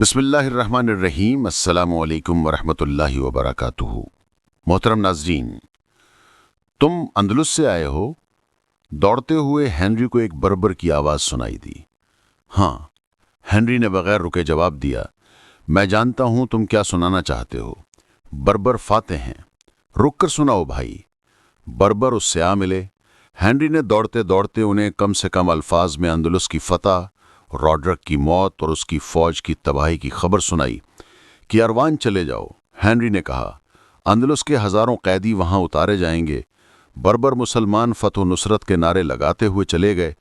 बिस्मिल्लाहिर्रहमानिर्रहीम। अस्सलामु अलैकुम वरहमतुल्लाहि वबरकातुहू। मोहतरम नाजरीन, तुम अंदलुस से आए हो। दौड़ते हुए हेनरी को एक बर्बर की आवाज़ सुनाई दी। हाँ, हेनरी ने बगैर रुके जवाब दिया, मैं जानता हूँ तुम क्या सुनाना चाहते हो। बर्बर फाते हैं, रुक कर सुनाओ भाई। बर्बर उससे आ मिले। हेनरी ने दौड़ते दौड़ते उन्हें कम से कम अल्फाज में अंदलुस की फतह, रॉड्रिक की मौत और उसकी फौज की तबाही की खबर सुनाई कि अरवान चले जाओ। हेनरी ने कहा, अंदलुस के हजारों कैदी वहां उतारे जाएंगे। बर्बर मुसलमान फतह नुसरत के नारे लगाते हुए चले गए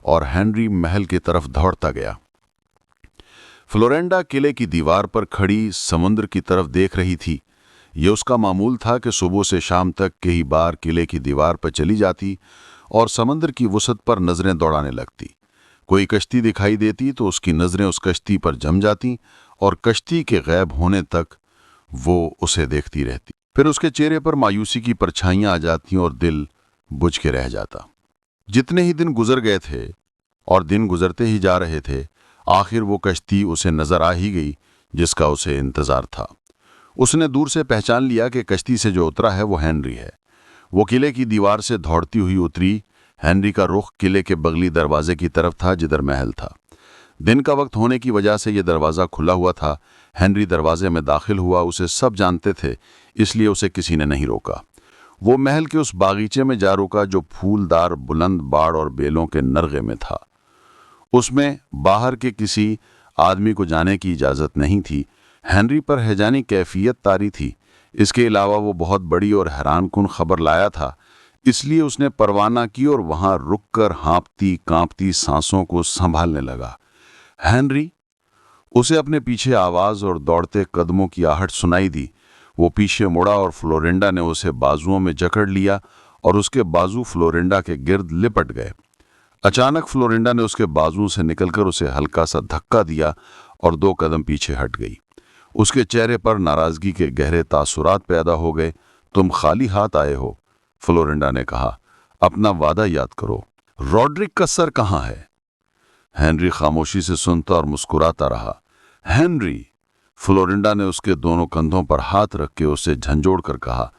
और हेनरी महल की तरफ दौड़ता गया। फ्लोरेंडा किले की दीवार पर खड़ी समुद्र की तरफ देख रही थी। ये उसका मामूल था कि सुबह से शाम तक कई बार किले की दीवार पर चली जाती और समंदर की वसत पर नजरें दौड़ाने लगती। कोई कश्ती दिखाई देती तो उसकी नजरें उस कश्ती पर जम जाती और कश्ती के गैब होने तक वो उसे देखती रहती। फिर उसके चेहरे पर मायूसी की परछाइयां आ जाती और दिल बुझ के रह जाता। जितने ही दिन गुजर गए थे और दिन गुजरते ही जा रहे थे, आखिर वो कश्ती उसे नजर आ ही गई जिसका उसे इंतजार था। उसने दूर से पहचान लिया कि कश्ती से जो उतरा है वो हेनरी है। वो किले की दीवार से दौड़ती हुई उतरी। हेनरी का रुख किले के बगली दरवाजे की तरफ था जिधर महल था। दिन का वक्त होने की वजह से यह दरवाज़ा खुला हुआ था। हेनरी दरवाजे में दाखिल हुआ। उसे सब जानते थे, इसलिए उसे किसी ने नहीं रोका। वो महल के उस बागीचे में जा रुका जो फूलदार बुलंद बाड़ और बेलों के नरगे में था। उसमें बाहर के किसी आदमी को जाने की इजाज़त नहीं थी। हेनरी पर हैजानी कैफियत तारी थी। इसके अलावा वो बहुत बड़ी और हैरानकुन खबर लाया था, इसलिए उसने परवाना की और वहां रुककर हाँफती कांपती सांसों को संभालने लगा। हेनरी! उसे अपने पीछे आवाज और दौड़ते कदमों की आहट सुनाई दी। वो पीछे मुड़ा और फ्लोरिंडा ने उसे बाजुओं में जकड़ लिया और उसके बाजू फ्लोरिंडा के गिर्द लिपट गए। अचानक फ्लोरिंडा ने उसके बाजुओं से निकलकर उसे हल्का सा धक्का दिया और 2 कदम पीछे हट गई। उसके चेहरे पर नाराजगी के गहरे तासुरात पैदा हो गए। तुम खाली हाथ आए हो, फ्लोरिंडा ने कहा। अपना वादा याद करो। रॉड्रिक का सर कहाँ है? हेनरी खामोशी से सुनता और मुस्कुराता रहा। हेनरी! फ्लोरिंडा ने उसके दोनों कंधों पर हाथ रख के उसे झंझोड़ कर कहा,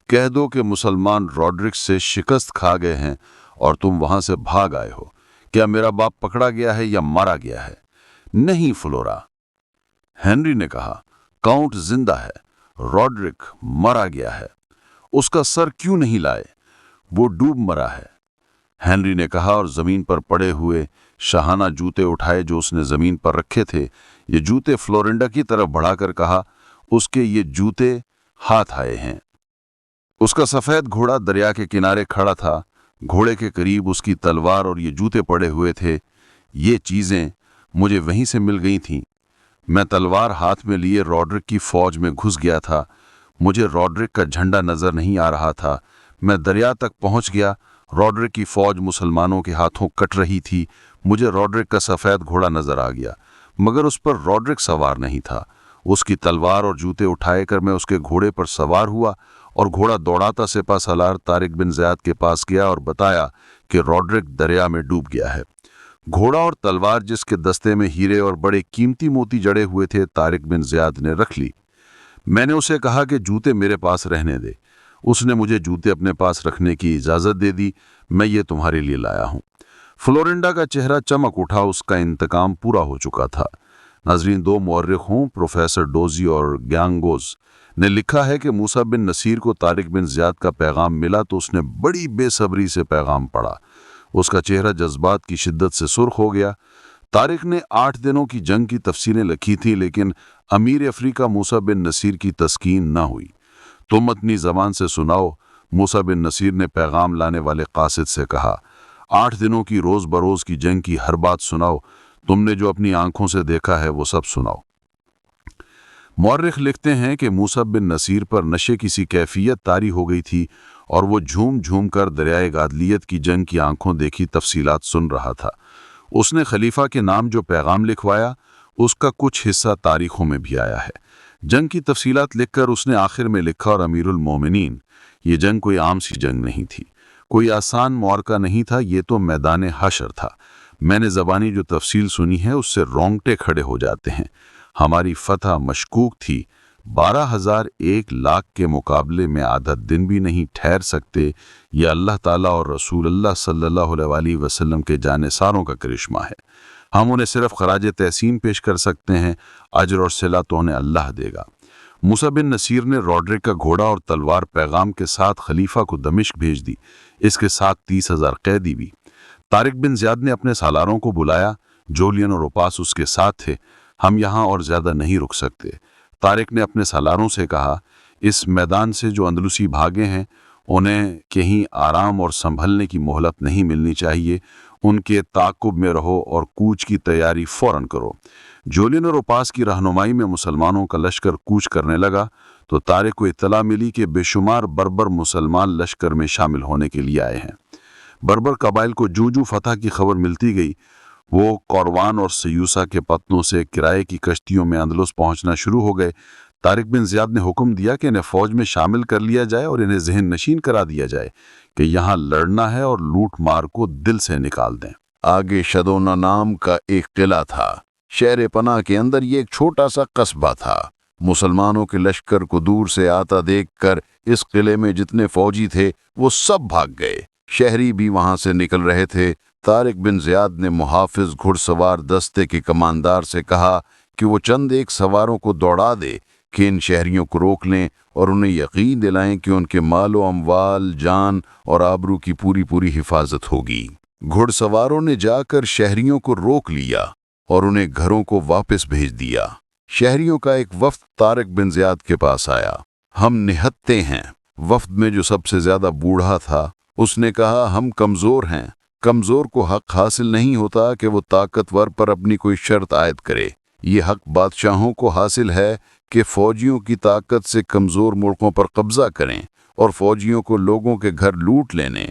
कह दो कि मुसलमान रॉड्रिक से शिकस्त खा गए हैं और तुम वहां से भाग आए हो। क्या मेरा बाप पकड़ा गया है या मारा गया है? नहीं फ्लोरा, हेनरी ने कहा, काउंट जिंदा है, रॉड्रिक मरा गया है। उसका सर क्यों नहीं लाए? वो डूब मरा है, हेनरी ने कहा और जमीन पर पड़े हुए शाहाना जूते उठाए जो उसने जमीन पर रखे थे। ये जूते फ्लोरिंडा की तरफ बढ़ाकर कहा, उसके ये जूते हाथ आए हैं। उसका सफेद घोड़ा दरिया के किनारे खड़ा था। घोड़े के करीब उसकी तलवार और ये जूते पड़े हुए थे। ये चीजें मुझे वहीं से मिल गई थीं। मैं तलवार हाथ में लिए रॉड्रिक की फौज में घुस गया था। मुझे रॉड्रिक का झंडा नजर नहीं आ रहा था। मैं दरिया तक पहुंच गया। रॉड्रिक की फौज मुसलमानों के हाथों कट रही थी। मुझे रॉड्रिक का सफेद घोड़ा नजर आ गया, मगर उस पर रॉड्रिक सवार नहीं था। उसकी तलवार और जूते उठाए कर मैं उसके घोड़े पर सवार हुआ और घोड़ा दौड़ाता सिपा सलार तारिक बिन ज़ियाद के पास गया और बताया कि रॉड्रिक दरिया में डूब गया है। घोड़ा और तलवार जिसके दस्ते में हीरे और बड़े कीमती मोती जड़े हुए थे, तारिक बिन ज़ियाद ने रख ली। मैंने उसे कहा कि जूते मेरे पास रहने दे। उसने मुझे जूते अपने पास रखने की इजाजत दे दी। मैं ये तुम्हारे लिए लाया हूं। फ्लोरिंडा का चेहरा चमक उठा। उसका इंतकाम पूरा हो चुका था। नाजरीन, 2 मुअर्रिखों प्रोफेसर डोजी और ग्यांगोज ने लिखा है कि मूसा बिन नसीर को तारिक बिन ज़ियाद का पैगाम मिला तो उसने बड़ी बेसब्री से पैगाम पढ़ा। उसका चेहरा जज्बात की शिद्दत से सुर्ख हो गया। तारिक ने 8 दिनों की जंग की तफसीलें लिखी थी, लेकिन अमीर अफ्रीका मूसा बिन नसीर की तस्कीन न हुई। तुम अपनी जबान से सुनाओ, मूसा बिन नसीर ने पैगाम लाने वाले कासिद से कहा। 8 दिनों की रोज बरोज की जंग की हर बात सुनाओ। तुमने जो अपनी आंखों से देखा है वो सब सुनाओ। मौर्रिख लिखते हैं कि मूसा बिन नसीर पर नशे की सी कैफियत तारी हो गई थी और वो झूम झूम कर दरियाए गादलियत की जंग की आंखों देखी तफसीलात सुन रहा था। उसने खलीफा के नाम जो पैगाम लिखवाया, उसका कुछ हिस्सा तारीखों में भी आया है। जंग की तफसीलात लिखकर उसने आखिर में लिखा, और अमीरुल मोमिनीन, ये जंग कोई आम सी जंग नहीं थी, कोई आसान मुआरका नहीं था, ये तो मैदान हशर था। मैंने ज़बानी जो तफसील सुनी है उससे रोंगटे खड़े हो जाते हैं। हमारी फतह मशकूक थी। 12,000 1 लाख के मुकाबले में आधा दिन भी नहीं ठहर सकते। यह अल्लाह ताला और रसूलुल्लाह सल्लल्लाहु अलैहि वसल्लम के जानिसारों का करिश्मा है। हम उन्हें सिर्फ खराज तहसीन पेश कर सकते हैं, अजर और सिला तो उन्हें अल्लाह देगा। मूसा बिन नसीर ने रॉड्रिक का घोड़ा और तलवार पैगाम के साथ खलीफा को दमिश्क भेज दी। इसके साथ 30,000 कैदी भी। तारिक बिन ज़ियाद ने अपने सालारों को बुलाया। जोलियन और उपास उसके साथ थे। हम यहाँ और ज़्यादा नहीं रुक सकते। तारिक ने अपने सालारों से कहा, इस मैदान से जो अंदलुसी भागे हैं उन्हें कहीं आराम और संभलने की मोहलत नहीं मिलनी चाहिए। उनके ताक़ुब में रहो और कूच की तैयारी फौरन करो। जोलियन और उपास की रहनुमाई में मुसलमानों का लश्कर कूच करने लगा तो तारिक को इत्तला मिली कि बेशुमार बर्बर मुसलमान लश्कर में शामिल होने के लिए आए हैं। बर्बर कबाइल को जूं फतह की खबर मिलती गई, वो कौरवान और सयूसा के पत्तनों से किराए की कश्तियों में अंदलुस पहुंचना शुरू हो गए। तारिक बिन ज़ियाद ने हुक्म दिया कि इन्हें फौज में शामिल कर लिया जाए और इन्हें जहन नशीन करा दिया जाए कि यहाँ लड़ना है और लूट मार को दिल से निकाल दें। आगे शदोना नाम का एक किला था। शहर पनाह के अंदर ये एक छोटा सा कस्बा था। मुसलमानों के लश्कर को दूर से आता देखकर इस किले में जितने फौजी थे वो सब भाग गए। शहरी भी वहां से निकल रहे थे। तारिक बिन ज़ियाद ने मुहाफिज घुड़सवार दस्ते के कमांदार से कहा कि वो चंद एक सवारों को दौड़ा दे कि इन शहरियों को रोक लें और उन्हें यकीन दिलाएं कि उनके मालो अमवाल, जान और आबरू की पूरी पूरी हिफाजत होगी। घुड़सवारों ने जाकर शहरियों को रोक लिया और उन्हें घरों को वापस भेज दिया। शहरियों का एक वफ्द तारिक बिन ज़ियाद के पास आया। हम निहत्ते हैं। वफ्द में जो सबसे ज्यादा बूढ़ा था उसने कहा, हम कमजोर हैं। कमजोर को हक हासिल नहीं होता कि वो ताकतवर पर अपनी कोई शर्त आयद करे। ये हक बादशाहों को हासिल है कि फौजियों की ताकत से कमजोर मुल्कों पर कब्जा करें और फौजियों को लोगों के घर लूट लेने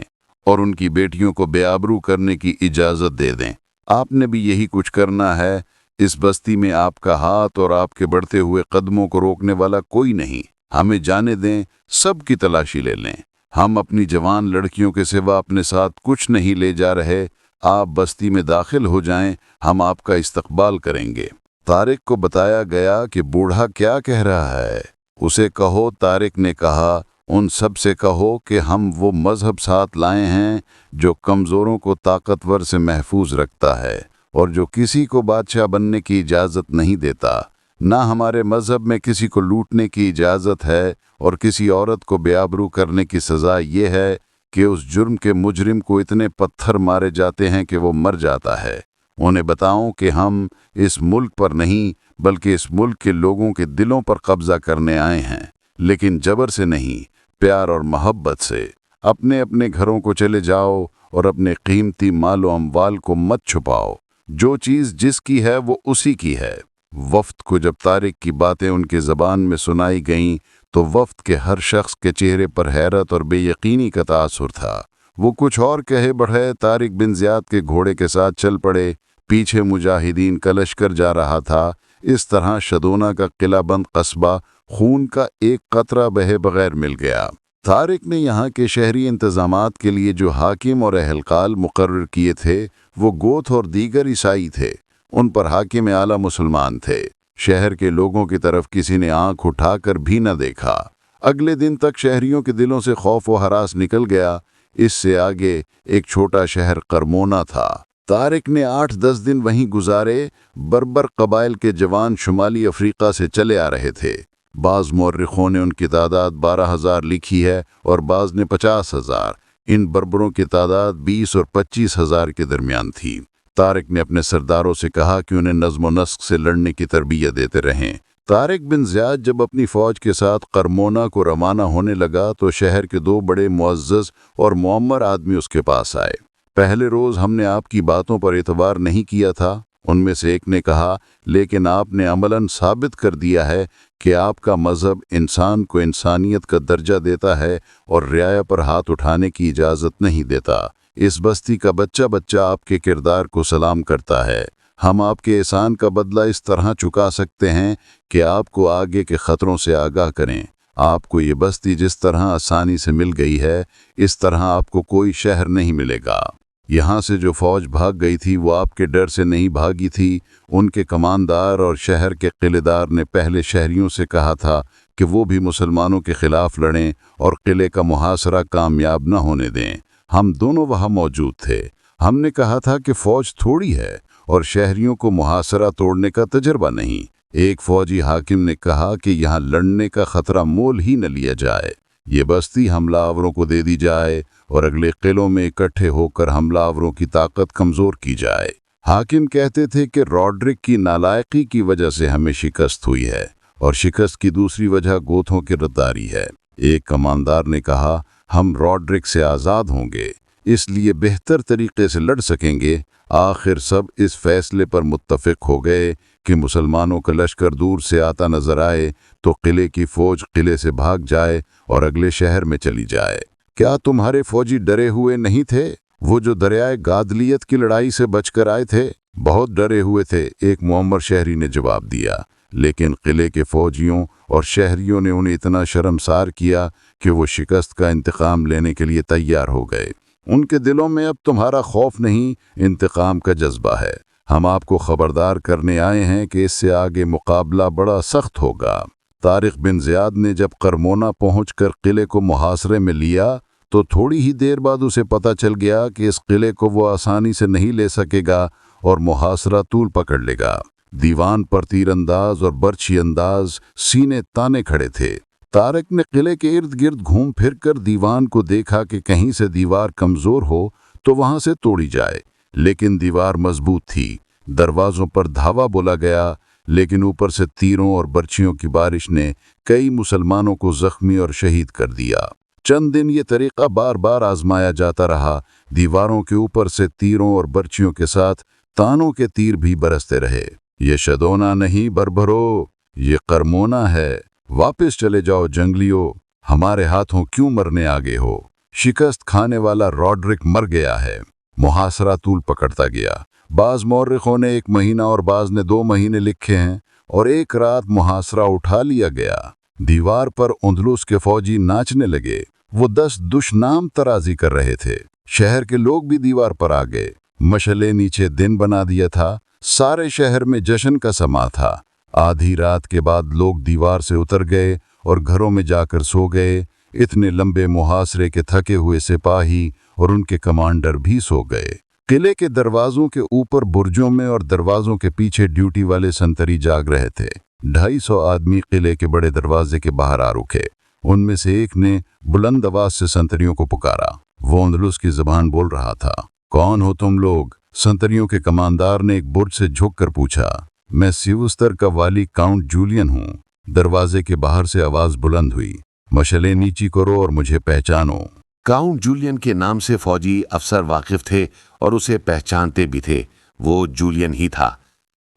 और उनकी बेटियों को बेआबरू करने की इजाजत दे दें। आपने भी यही कुछ करना है। इस बस्ती में आपका हाथ और आपके बढ़ते हुए कदमों को रोकने वाला कोई नहीं। हमें जाने दें, सब की तलाशी ले लें। हम अपनी जवान लड़कियों के सिवा अपने साथ कुछ नहीं ले जा रहे। आप बस्ती में दाखिल हो जाएं, हम आपका इस्तकबाल करेंगे। तारिक को बताया गया कि बूढ़ा क्या कह रहा है, उसे कहो। तारिक ने कहा, उन सब से कहो कि हम वो मजहब साथ लाए हैं जो कमज़ोरों को ताकतवर से महफूज रखता है और जो किसी को बादशाह बनने की इजाज़त नहीं देता। ना हमारे मजहब में किसी को लूटने की इजाज़त है और किसी औरत को बेआबरू करने की सज़ा ये है कि उस जुर्म के मुजरिम को इतने पत्थर मारे जाते हैं कि वो मर जाता है। उन्हें बताऊं कि हम इस मुल्क पर नहीं बल्कि इस मुल्क के लोगों के दिलों पर कब्जा करने आए हैं, लेकिन जबर से नहीं, प्यार और मोहब्बत से। अपने अपने घरों को चले जाओ और अपने कीमती मालो अमवाल को मत छुपाओ। जो चीज़ जिसकी है वो उसी की है। वफ्द को जब तारिक की बातें उनके ज़बान में सुनाई गईं तो वफ्द के हर शख्स के चेहरे पर हैरत और बेयकीनी का तासुर था। वो कुछ और कहे बढ़े तारिक बिन ज़ियाद के घोड़े के साथ चल पड़े। पीछे मुजाहिदीन का लश्कर जा रहा था। इस तरह शदोना का किलाबंद कस्बा खून का एक कतरा बहे बगैर मिल गया। तारिक ने यहाँ के शहरी इंतजामात के लिए जो हाकिम और अहलकाल मुकर्रर किए थे वो गोथ और दीगर ईसाई थे। उन पर हाकिम आला मुसलमान थे। शहर के लोगों की तरफ किसी ने आंख उठाकर भी न देखा। अगले दिन तक शहरियों के दिलों से खौफ व हरास निकल गया। इससे आगे एक छोटा शहर करमोना था। तारिक ने 8-10 दिन वहीं गुजारे। बर्बर कबाइल के जवान शुमाली अफ्रीका से चले आ रहे थे। बाज़ मौर्रिखों ने उनकी तादाद 12,000 लिखी है और बाज़ ने 50,000। इन बर्बरों की तादाद 20 और 25,000 के दरमियान थी। तारिक ने अपने सरदारों से कहा कि उन्हें नज़्म नस्क से लड़ने की तरबियत देते रहें। तारिक बिन ज़ियाद जब अपनी फ़ौज के साथ करमोना को रवाना होने लगा तो शहर के 2 बड़े मुअज़्ज़ज़ और मुअम्मर आदमी उसके पास आए। पहले रोज़ हमने आपकी बातों पर एतबार नहीं किया था, उनमें से एक ने कहा, लेकिन आपने अमलन साबित कर दिया है कि आपका मज़हब इंसान को इंसानियत का दर्जा देता है और रियाया पर हाथ उठाने की इजाज़त नहीं देता। इस बस्ती का बच्चा बच्चा आपके किरदार को सलाम करता है। हम आपके एहसान का बदला इस तरह चुका सकते हैं कि आपको आगे के ख़तरों से आगाह करें। आपको ये बस्ती जिस तरह आसानी से मिल गई है, इस तरह आपको कोई शहर नहीं मिलेगा। यहाँ से जो फौज भाग गई थी वो आपके डर से नहीं भागी थी। उनके कमानदार और शहर के किलेदार ने पहले शहरियों से कहा था कि वो भी मुसलमानों के खिलाफ लड़ें और किले का मुहासरा कामयाब न होने दें। हम दोनों वहाँ मौजूद थे। हमने कहा था कि फौज थोड़ी है और शहरियों को मुहासरा तोड़ने का तजर्बा नहीं। एक फौजी हाकिम ने कहा कि यहाँ लड़ने का खतरा मोल ही न लिया जाए, ये बस्ती हमलावरों को दे दी जाए और अगले किलों में इकट्ठे होकर हमलावरों की ताकत कमजोर की जाए। हाकिम कहते थे कि रॉड्रिक की नालायकी की वजह से हमें शिकस्त हुई है और शिकस्त की दूसरी वजह गोथों की रद्दारी है। एक कमानदार ने कहा, हम रॉड्रिक से आज़ाद होंगे, इसलिए बेहतर तरीके से लड़ सकेंगे। आखिर सब इस फैसले पर मुत्तफिक हो गए कि मुसलमानों का लश्कर दूर से आता नजर आए तो किले की फौज किले से भाग जाए और अगले शहर में चली जाए। क्या तुम्हारे फौजी डरे हुए नहीं थे, वो जो दरियाए गादलियत की लड़ाई से बचकर आए थे? बहुत डरे हुए थे, एक मुअम्मर शहरी ने जवाब दिया। लेकिन किले के फौजियों और शहरियों ने उन्हें इतना शर्मसार किया कि वो शिकस्त का इंतकाम लेने के लिए तैयार हो गए। उनके दिलों में अब तुम्हारा खौफ नहीं, इंतकाम का जज्बा है। हम आपको खबरदार करने आए हैं कि इससे आगे मुकाबला बड़ा सख्त होगा। तारिक बिन ज़ियाद ने जब करमोना पहुंचकर किले को मुहासरे में लिया तो थोड़ी ही देर बाद उसे पता चल गया कि इस किले को वो आसानी से नहीं ले सकेगा और मुहासरा तूल पकड़ लेगा। दीवान पर तीरंदाज और बर्छी अंदाज सीने ताने खड़े थे। तारिक ने किले के इर्द गिर्द घूम फिर कर दीवान को देखा कि कहीं से दीवार कमजोर हो तो वहां से तोड़ी जाए, लेकिन दीवार मजबूत थी। दरवाजों पर धावा बोला गया, लेकिन ऊपर से तीरों और बर्छियों की बारिश ने कई मुसलमानों को जख्मी और शहीद कर दिया। चंद दिन ये तरीका बार बार आजमाया जाता रहा। दीवारों के ऊपर से तीरों और बर्छियों के साथ तानों के तीर भी बरसते रहे। ये शदोना नहीं बरबरो, ये करमोना है। वापस चले जाओ जंगलियों, हमारे हाथों क्यों मरने आगे हो? शिकस्त खाने वाला रॉड्रिक मर गया है। मुहासरा तूल पकड़ता गया। बाज मौर्रिखों ने 1 महीना और बाज ने 2 महीने लिखे हैं और एक रात मुहासरा उठा लिया गया। दीवार पर उंदलुस के फौजी नाचने लगे। वो 10 दुश्नाम तराजी कर रहे थे। शहर के लोग भी दीवार पर आ गए। मशले नीचे दिन बना दिया था। सारे शहर में जश्न का समा था। आधी रात के बाद लोग दीवार से उतर गए और घरों में जाकर सो गए। इतने लंबे मुहासरे के थके हुए सिपाही और उनके कमांडर भी सो गए। किले के दरवाजों के ऊपर बुर्जों में और दरवाजों के पीछे ड्यूटी वाले संतरी जाग रहे थे। 250 आदमी किले के बड़े दरवाजे के बाहर आ रुके। उनमें से एक ने बुलंद आवाज से संतरियों को पुकारा। वो अंदलुस की जबान बोल रहा था। कौन हो तुम लोग? संतरियों के कमांदार ने एक बुर्ज से झुककर पूछा। मैं सिवुस्तर का वाली काउंट जूलियन हूँ। दरवाजे के बाहर से आवाज बुलंद हुई। मशले नीची करो और मुझे पहचानो। काउंट जूलियन के नाम से फौजी अफसर वाकिफ थे और उसे पहचानते भी थे। वो जूलियन ही था।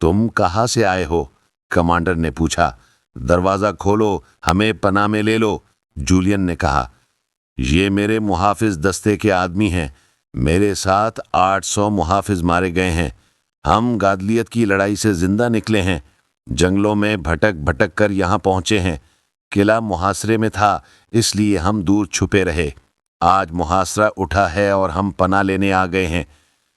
तुम कहाँ से आए हो? कमांडर ने पूछा। दरवाज़ा खोलो, हमें पनाह में ले लो, जूलियन ने कहा। ये मेरे मुहाफिज दस्ते के आदमी हैं। मेरे साथ 800 मुहाफिज मारे गए हैं। हम गादलियत की लड़ाई से जिंदा निकले हैं। जंगलों में भटक भटक कर यहाँ पहुँचे हैं। किला मुहासरे में था, इसलिए हम दूर छुपे रहे। आज मुहासरा उठा है और हम पनाह लेने आ गए हैं।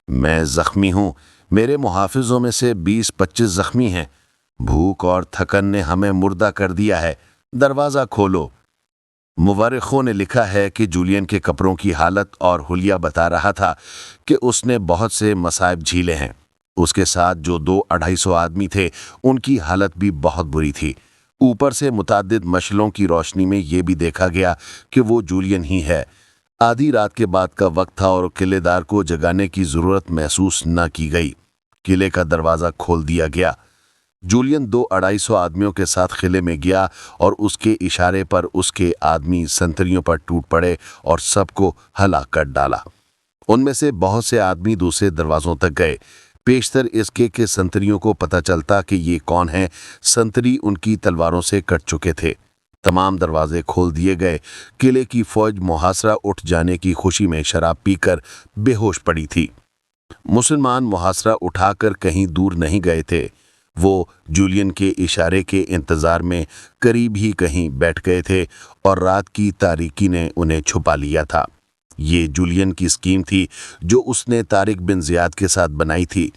मैं जख्मी हूँ। मेरे मुहाफिजों में से 20-25 जख्मी हैं। भूख और थकन ने हमें मुर्दा कर दिया है। दरवाज़ा खोलो। मुवर्रिखों ने लिखा है कि जूलियन के कपड़ों की हालत और हुलिया बता रहा था कि उसने बहुत से मसाइब झीले हैं। उसके साथ जो 200-250 आदमी थे, उनकी हालत भी बहुत बुरी थी। ऊपर से मुताद्दिद मशलों की रोशनी में ये भी देखा गया कि वो जूलियन ही है। आधी रात के बाद का वक्त था और किलेदार को जगाने की ज़रूरत महसूस न की गई। किले का दरवाज़ा खोल दिया गया। जूलियन 200-250 आदमियों के साथ किले में गया और उसके इशारे पर उसके आदमी संतरियों पर टूट पड़े और सबको हलाक कर डाला। उनमें से बहुत से आदमी दूसरे दरवाज़ों तक गए। पेशतर इसके कि संतरियों को पता चलता कि ये कौन है। संतरी उनकी तलवारों से कट चुके थे। तमाम दरवाजे खोल दिए गए। किले की फौज मुहासरा उठ जाने की खुशी में शराब पीकर बेहोश पड़ी थी। मुसलमान मुहासरा उठाकर कहीं दूर नहीं गए थे। वो जूलियन के इशारे के इंतज़ार में करीब ही कहीं बैठ गए थे और रात की तारीकी ने उन्हें छुपा लिया था। یہ جولین کی اسکیم تھی جو اس نے طارق بن زیاد کے ساتھ بنائی تھی۔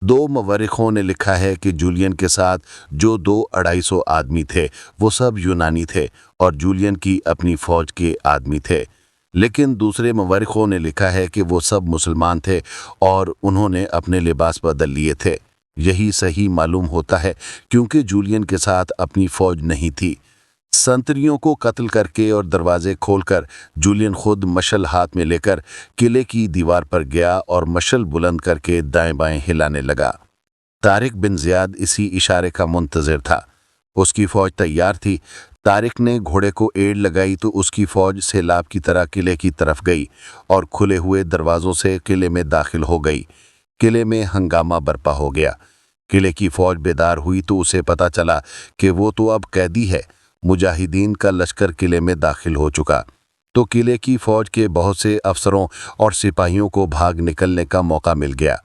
2 مورخوں نے لکھا ہے کہ جولین کے ساتھ جو 200-250 آدمی تھے وہ سب یونانی تھے اور جولین کی اپنی فوج کے آدمی تھے، لیکن دوسرے مورخوں نے لکھا ہے کہ وہ سب مسلمان تھے اور انہوں نے اپنے لباس بدل لیے تھے۔ یہی صحیح معلوم ہوتا ہے کیونکہ جولین کے ساتھ اپنی فوج نہیں تھی۔ سنتریوں کو قتل کر کے اور دروازے کھول کر جولین خود مشل ہاتھ میں لے کر قلعے کی دیوار پر گیا اور مشل بلند کر کے دائیں بائیں ہلانے لگا۔ طارق بن زیاد اسی اشارے کا منتظر تھا۔ اس کی فوج تیار تھی۔ طارق نے گھوڑے کو ایڑ لگائی تو اس کی فوج سیلاب کی طرح قلعے کی طرف گئی اور کھلے ہوئے دروازوں سے قلعے میں داخل ہو گئی۔ قلعے میں ہنگامہ برپا ہو گیا۔ قلعے کی فوج بیدار ہوئی تو اسے پتہ چلا کہ وہ تو اب قیدی ہے۔ مجاہدین کا لشکر قلعے میں داخل ہو چکا تو قلعے کی فوج کے بہت سے افسروں اور سپاہیوں کو بھاگ نکلنے کا موقع مل گیا۔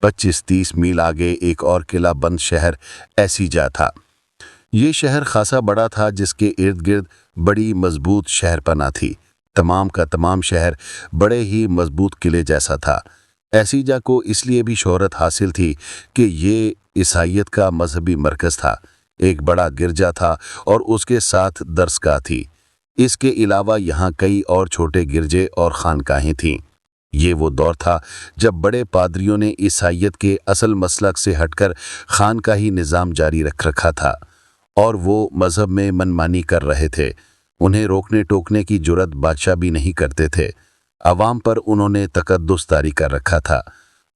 25-30 میل آگے ایک اور قلعہ بند شہر ایسیجا تھا۔ یہ شہر خاصا بڑا تھا جس کے ارد گرد بڑی مضبوط شہر پناہ تھی۔ تمام کا تمام شہر بڑے ہی مضبوط قلعے جیسا تھا۔ ایسیجا کو اس لیے بھی شہرت حاصل تھی کہ یہ عیسائیت کا مذہبی مرکز تھا۔ ایک بڑا گرجا تھا اور اس کے ساتھ درسگاہ تھی۔ اس کے علاوہ یہاں کئی اور چھوٹے گرجے اور خانقاہیں تھیں۔ یہ وہ دور تھا جب بڑے پادریوں نے عیسائیت کے اصل مسلک سے ہٹ کر خانقاہی نظام جاری رکھ رکھا تھا اور وہ مذہب میں منمانی کر رہے تھے۔ انہیں روکنے ٹوکنے کی جرأت بادشاہ بھی نہیں کرتے تھے۔ عوام پر انہوں نے تقدس طاری کر رکھا تھا۔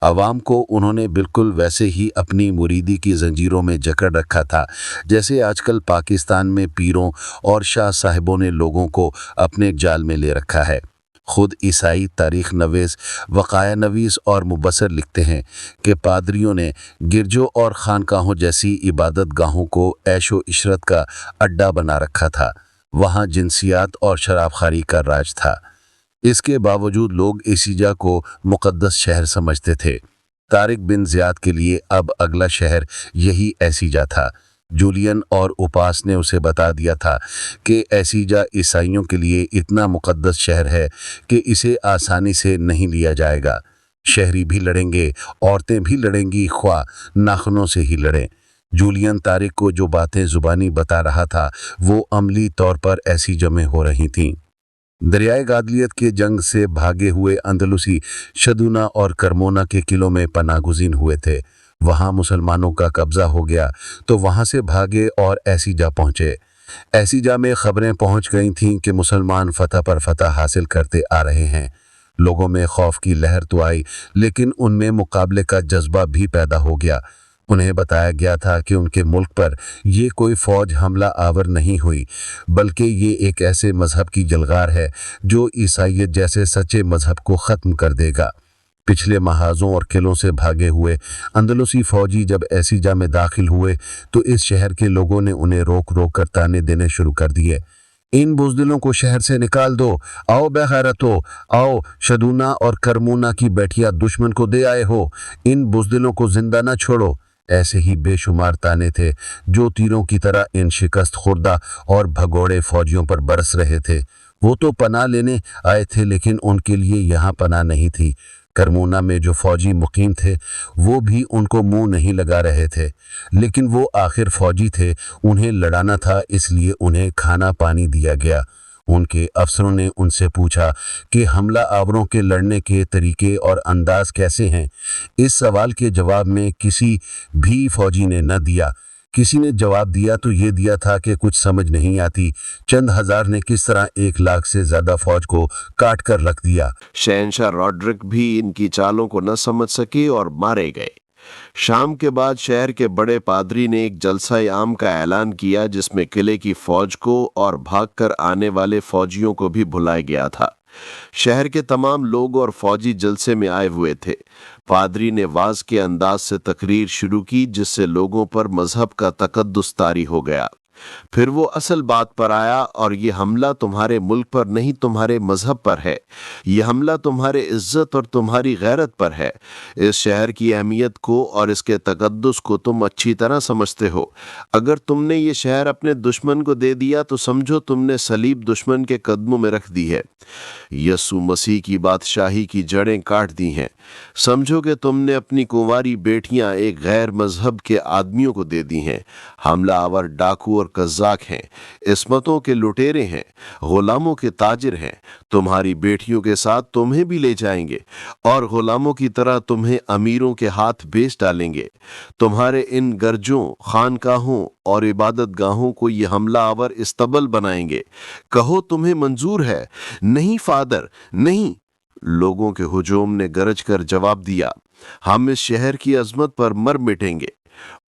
عوام کو انہوں نے بالکل ویسے ہی اپنی مریدی کی زنجیروں میں جکڑ رکھا تھا جیسے آج کل پاکستان میں پیروں اور شاہ صاحبوں نے لوگوں کو اپنے جال میں لے رکھا ہے۔ خود عیسائی تاریخ نویس، وقایہ نویس اور مبصر لکھتے ہیں کہ پادریوں نے گرجوں اور خانقاہوں جیسی عبادت گاہوں کو عیش و عشرت کا اڈا بنا رکھا تھا۔ وہاں جنسیات اور شراب خواری کا راج تھا۔ اس کے باوجود لوگ ایسیجا کو مقدس شہر سمجھتے تھے۔ طارق بن زیاد کے لیے اب اگلا شہر یہی ایسیجا تھا۔ جولین اور اوپاس نے اسے بتا دیا تھا کہ ایسیجا عیسائیوں کے لیے اتنا مقدس شہر ہے کہ اسے آسانی سے نہیں لیا جائے گا۔ شہری بھی لڑیں گے، عورتیں بھی لڑیں گی، خواہ ناخنوں سے ہی لڑیں۔ جولین طارق کو جو باتیں زبانی بتا رہا تھا وہ عملی طور پر ایسیجا میں ہو رہی تھیں۔ دریائے گادلیت کے جنگ سے بھاگے ہوئے اندلسی شدونا اور کرمونا کے قلعوں میں پناہ گزین ہوئے تھے۔ وہاں مسلمانوں کا قبضہ ہو گیا تو وہاں سے بھاگے اور ایسیجا پہنچے۔ ایسیجا میں خبریں پہنچ گئی تھیں کہ مسلمان فتح پر فتح حاصل کرتے آ رہے ہیں۔ لوگوں میں خوف کی لہر تو آئی لیکن ان میں مقابلے کا جذبہ بھی پیدا ہو گیا۔ انہیں بتایا گیا تھا کہ ان کے ملک پر یہ کوئی فوج حملہ آور نہیں ہوئی بلکہ یہ ایک ایسے مذہب کی جلغار ہے جو عیسائیت جیسے سچے مذہب کو ختم کر دے گا۔ پچھلے محاذوں اور قلعوں سے بھاگے ہوئے اندلسی فوجی جب ایسیجا میں داخل ہوئے تو اس شہر کے لوگوں نے انہیں روک روک کر تانے دینے شروع کر دیے۔ ان بزدلوں کو شہر سے نکال دو، آؤ بے غیرتو، آؤ شدونا اور کرمونا کی بیٹھیا دشمن کو دے آئے ہو، ان بزدلوں کو زندہ نہ چھوڑو۔ ایسے ہی بے شمار تانے تھے جو تیروں کی طرح ان شکست خوردہ اور بھگوڑے فوجیوں پر برس رہے تھے۔ وہ تو پناہ لینے آئے تھے لیکن ان کے لیے یہاں پناہ نہیں تھی۔ کرمونا میں جو فوجی مقیم تھے وہ بھی ان کو منہ نہیں لگا رہے تھے، لیکن وہ آخر فوجی تھے، انہیں لڑانا تھا اس لیے انہیں کھانا پانی دیا گیا۔ ان کے افسروں نے ان سے پوچھا کہ حملہ آوروں کے لڑنے کے طریقے اور انداز کیسے ہیں۔ اس سوال کے جواب میں کسی بھی فوجی نے نہ دیا۔ کسی نے جواب دیا تو یہ دیا تھا کہ کچھ سمجھ نہیں آتی، چند ہزار نے کس طرح 1 لاکھ سے زیادہ فوج کو کاٹ کر رکھ دیا۔ شہنشاہ راڈرک بھی ان کی چالوں کو نہ سمجھ سکے اور مارے گئے۔ شام کے بعد شہر کے بڑے پادری نے ایک جلسہ عام کا اعلان کیا جس میں قلعے کی فوج کو اور بھاگ کر آنے والے فوجیوں کو بھی بلایا گیا تھا۔ شہر کے تمام لوگ اور فوجی جلسے میں آئے ہوئے تھے۔ پادری نے واز کے انداز سے تقریر شروع کی جس سے لوگوں پر مذہب کا تقدس طاری ہو گیا۔ फिर वो असल बात पर आया और ये हमला तुम्हारे मुल्क पर नहीं, तुम्हारे मजहब पर है। ये हमला तुम्हारे इज्जत और तुम्हारी गैरत पर है। इस शहर की अहमियत को और इसके तकद्दुस को तुम अच्छी तरह समझते हो। अगर तुमने ये शहर अपने दुश्मन को दे दिया तो समझो तुमने सलीब दुश्मन के कदमों में रख दी है। यस्सु मसीह की बादशाही की जड़ें काट दी हैं। समझो कि तुमने अपनी कुंवारी बेटियां एक गैर मजहब के आदमियों को दे दी हैं। हमला आवर डाकू और कज़्ज़ाक हैं, इस्मतों के लुटेरे हैं, गुलामों के ताजिर हैं। तुम्हारी बेटियों के साथ तुम्हें भी ले जाएंगे और गुलामों की तरह तुम्हें अमीरों के हाथ बेच डालेंगे। तुम्हारे इन गर्जों, खानकाहों और इबादत गाहों को ये हमला आवर इस्तबल बनाएंगे। कहो तुम्हें मंजूर है? नहीं फादर, नहीं। लोगों के हुजूम ने गरज कर जवाब दिया, हम इस शहर की अजमत पर मर मिटेंगे।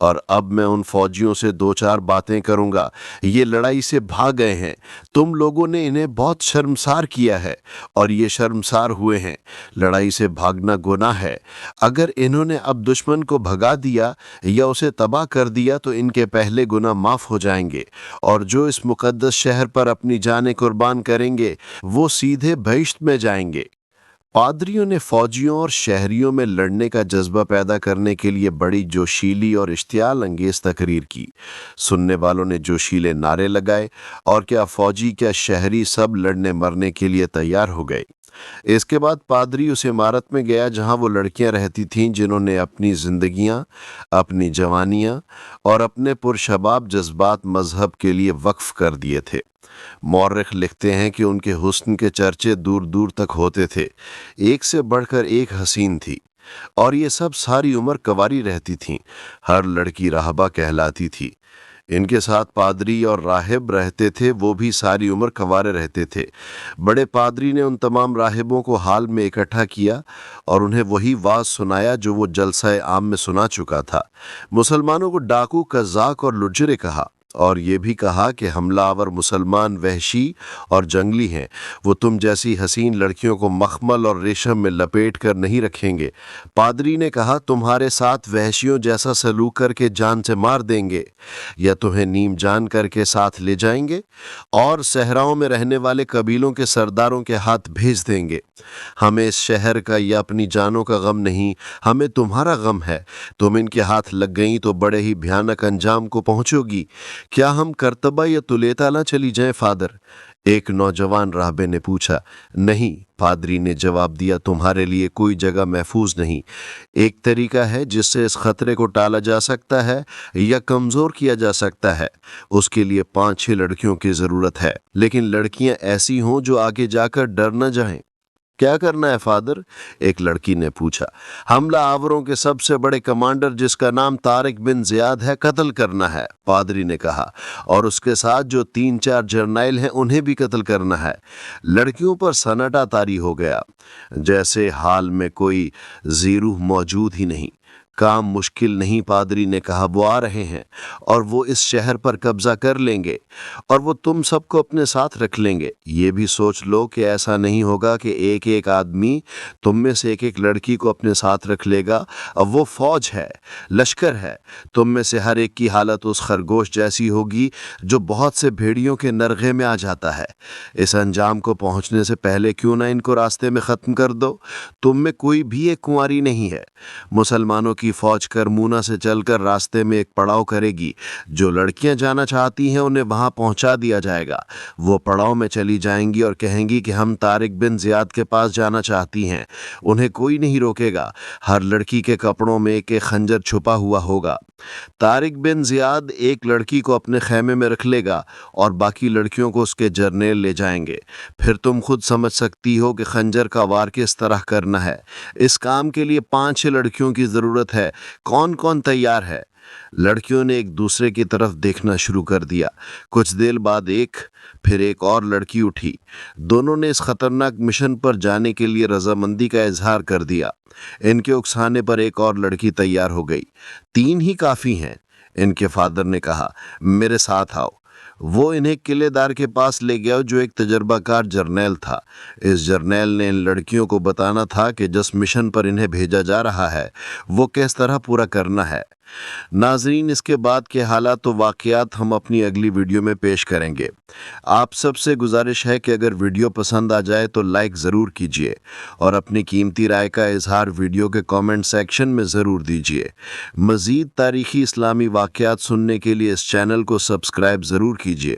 और अब मैं उन फौजियों से दो चार बातें करूंगा। ये लड़ाई से भाग गए हैं। तुम लोगों ने इन्हें बहुत शर्मसार किया है और ये शर्मसार हुए हैं। लड़ाई से भागना गुनाह है। अगर इन्होंने अब दुश्मन को भगा दिया या उसे तबाह कर दिया तो इनके पहले गुनाह माफ हो जाएंगे, और जो इस मुकद्दस शहर पर अपनी जानें कुर्बान करेंगे वो सीधे बहिश्त में जाएंगे। पादरियों ने फौजियों और शहरियों में लड़ने का जज्बा पैदा करने के लिए बड़ी जोशीली और इश्तियाल अंगेज तकरीर की। सुनने वालों ने जोशीले नारे लगाए और क्या फौजी क्या शहरी सब लड़ने मरने के लिए तैयार हो गए। इसके बाद पादरी उस इमारत में गया जहां वो लड़कियां रहती थीं जिन्होंने अपनी जिंदगियां, अपनी जवानियां और अपने पुरशबाब जज्बात मजहब के लिए वक्फ कर दिए थे। मौर्रिख लिखते हैं कि उनके हुस्न के चर्चे दूर दूर तक होते थे। एक से बढ़कर एक हसीन थी और ये सब सारी उम्र कंवारी रहती थीं। हर लड़की राहबा कहलाती थी। इनके साथ पादरी और राहिब रहते थे, वो भी सारी उम्र कंवारे रहते थे। बड़े पादरी ने उन तमाम राहिबों को हाल में इकट्ठा किया और उन्हें वही वाज सुनाया जो वो जलसा आम में सुना चुका था। मुसलमानों को डाकू, कज़्ज़ाक और लुज्जरे कहा और ये भी कहा कि हमलावर मुसलमान वहशी और जंगली हैं। वो तुम जैसी हसीन लड़कियों को मखमल और रेशम में लपेट कर नहीं रखेंगे। पादरी ने कहा, तुम्हारे साथ वहशियों जैसा सलूक करके जान से मार देंगे या तुम्हें नीम जान करके साथ ले जाएंगे और सहराओं में रहने वाले कबीलों के सरदारों के हाथ भेज देंगे। हमें इस शहर का या अपनी जानों का गम नहीं, हमें तुम्हारा गम है। तुम इनके हाथ लग गई तो बड़े ही भयानक अंजाम को पहुंचोगी। क्या हम करतबा या तुलेताला चली जाएं फादर? एक नौजवान राहबे ने पूछा। नहीं, पादरी ने जवाब दिया, तुम्हारे लिए कोई जगह महफूज नहीं। एक तरीका है जिससे इस खतरे को टाला जा सकता है या कमजोर किया जा सकता है। उसके लिए 5-6 लड़कियों की जरूरत है, लेकिन लड़कियां ऐसी हों जो आगे जाकर डर न जाएं। क्या करना है फादर? एक लड़की ने पूछा। हमला आवरों के सबसे बड़े कमांडर जिसका नाम तारिक बिन ज़ियाद है कत्ल करना है, पादरी ने कहा, और उसके साथ जो 3-4 जर्नैल हैं उन्हें भी कत्ल करना है। लड़कियों पर सन्नाटा तारी हो गया, जैसे हाल में कोई ज़ीरूह मौजूद ही नहीं। काम मुश्किल नहीं, पादरी ने कहा, वो आ रहे हैं और वो इस शहर पर कब्जा कर लेंगे और वो तुम सबको अपने साथ रख लेंगे। ये भी सोच लो कि ऐसा नहीं होगा कि एक एक आदमी तुम में से एक एक लड़की को अपने साथ रख लेगा। अब वो फौज है, लश्कर है। तुम में से हर एक की हालत उस खरगोश जैसी होगी जो बहुत से भेड़ियों के नरगे में आ जाता है। इस अंजाम को पहुंचने से पहले क्यों ना इनको रास्ते में ख़त्म कर दो। तुम में कोई भी एक कुंवारी नहीं है। मुसलमानों की फौज करमूना से चलकर रास्ते में एक पड़ाव करेगी। जो लड़कियां जाना चाहती हैं उन्हें वहां पहुंचा दिया जाएगा। वो पड़ाव में चली जाएंगी और कहेंगी कि हम तारिक बिन ज़ियाद के पास जाना चाहती हैं। उन्हें कोई नहीं रोकेगा। हर लड़की के कपड़ों में एक एक खंजर छुपा हुआ होगा। तारिक बिन ज़ियाद एक लड़की को अपने खेमे में रख लेगा और बाकी लड़कियों को उसके जर्नेल ले जाएंगे। फिर तुम खुद समझ सकती हो कि खंजर का वार किस तरह करना है। इस काम के लिए 5-6 लड़कियों की ज़रूरत है। कौन कौन तैयार है? लड़कियों ने एक दूसरे की तरफ देखना शुरू कर दिया। कुछ देर बाद एक, फिर एक और लड़की उठी। दोनों ने इस खतरनाक मिशन पर जाने के लिए रजामंदी का इजहार कर दिया। इनके उकसाने पर एक और लड़की तैयार हो गई। 3 ही काफ़ी हैं। इनके फादर ने कहा, मेरे साथ आओ। वो इन्हें किलेदार के पास ले गया जो एक तजर्बाकार जर्नैल था। इस जर्नैल ने इन लड़कियों को बताना था कि जिस मिशन पर इन्हें भेजा जा रहा है वो किस तरह पूरा करना है। ناظرین، اس کے بعد کے حالات و واقعات ہم اپنی اگلی ویڈیو میں پیش کریں گے۔ آپ سب سے گزارش ہے کہ اگر ویڈیو پسند آ جائے تو لائک ضرور کیجیے اور اپنی قیمتی رائے کا اظہار ویڈیو کے کامنٹ سیکشن میں ضرور دیجیے۔ مزید تاریخی اسلامی واقعات سننے کے لیے اس چینل کو سبسکرائب ضرور کیجیے۔